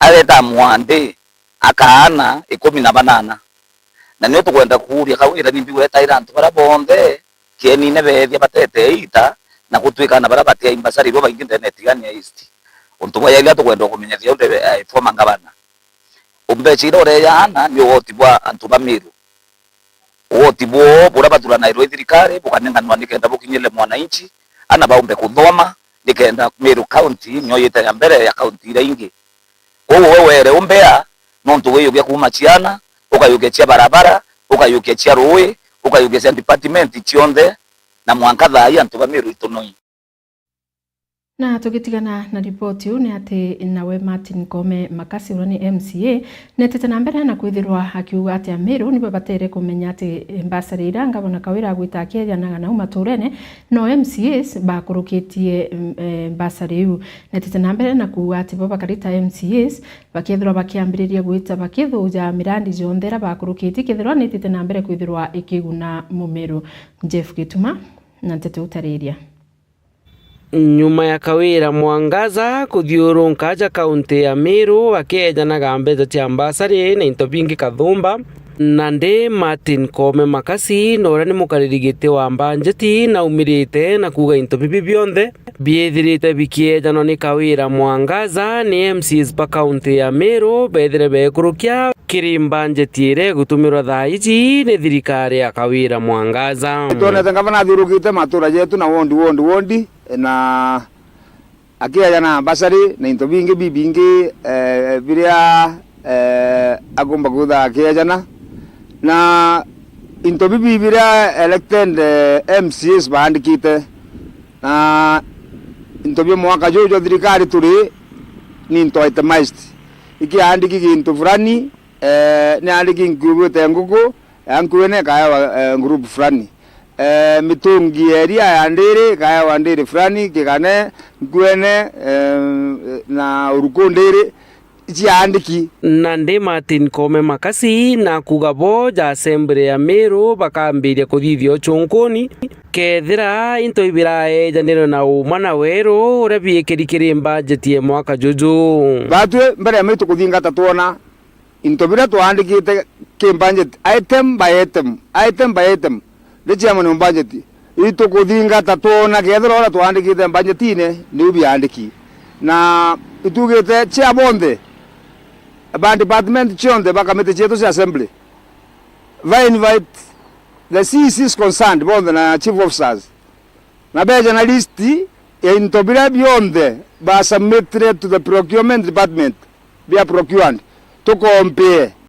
aleta mwande akaana 18 na nyo tukwenda kuria kawira nimbi weta irantu bara bonde kieni ne bethia batete ita na gutwikana bara batia imbasari bo baingi internet gani ya east untu bwa yalia tukwenda kumenyethia unde forma ngabana umbe chiro re yana ni wotibwa antu bamiru wotibwo bura batura na iro thirikari bukanenganwa nikenda bukinyele mwananchi ana baumbe kuthoma nikenda Meru County nyo yete ya mbere ya county ira ingi wewe umbea nontu weyo gya kumachiana ukayugetia barabara ukayugetia roe ukayugetia department chionde na mwankatha ya antu bamiru itonoi. Na tugitigana na ripoti une ati nawe Martin Kome Makasi urani MCA netete na mbere na kwithirwa akiuga ati Meru ni babatere kumenya ati mbasari iranga bona kawira gwita keria na umaturene no MCAs bakurukitie mbasari yu netete na mbere na kuuga ati babakarita MCAs bakithirwa bakiambiriria gwita bakithuja mirandi jondera bakurukiti kithirwa netete na mbere kwithirwa ikiguna Mumeru. Jeff Gituma na tete utariria. Nyuma ya kawira mwangaza kuthiurunka ja kaunti ya Meru akejanaga mbeca cia mbasari na into bingi kathumba na ndi Martin Kome Makasi nora ni mukaririgite wa banjeti na umirite na kuga into bibi bionthe biethirite bikiejano ni kawira mwangaza ni MCs pa kaunti ya Meru bethire bekurukia kirimbanjeti ire gutumirwa thaici ni thirikari ya kawira mwangaza tonete ngavana thurugite matura yetu na wondi na akia na basari na into bingi bibingi biria agomba kutha akia jana na into bibi biria elected MCs bandikite na into bi mwaka jojo thirikari turi ni into itemized iki andiki into fulani ni andiki ngubute ngugu ankuene kaya group fulani mitungi area ya ndere kaya wa ndere fulani kigane ngwene na urukondere jiandiki na ndi Martin Kome Makasi na kugabo ja assembly ya Meru bakambiria kuthithio chunkuni kethira into ibirae janero na umana wero urebi kirikiri budget ye mwaka juju batwe mbere ya mitu kuthingata tuona into bira tuandikite ke budget item by item Lecha mwana budget ito kuthingata tuona kethira ora tuandikite budget ine ni ubiandiki na itugite chia bonde about department chonde bakamete chetu cha assembly va invite the CCs concerned bonde na chief officers na be journalist ya intobira bionde ba submit to the procurement department bia procurement to compare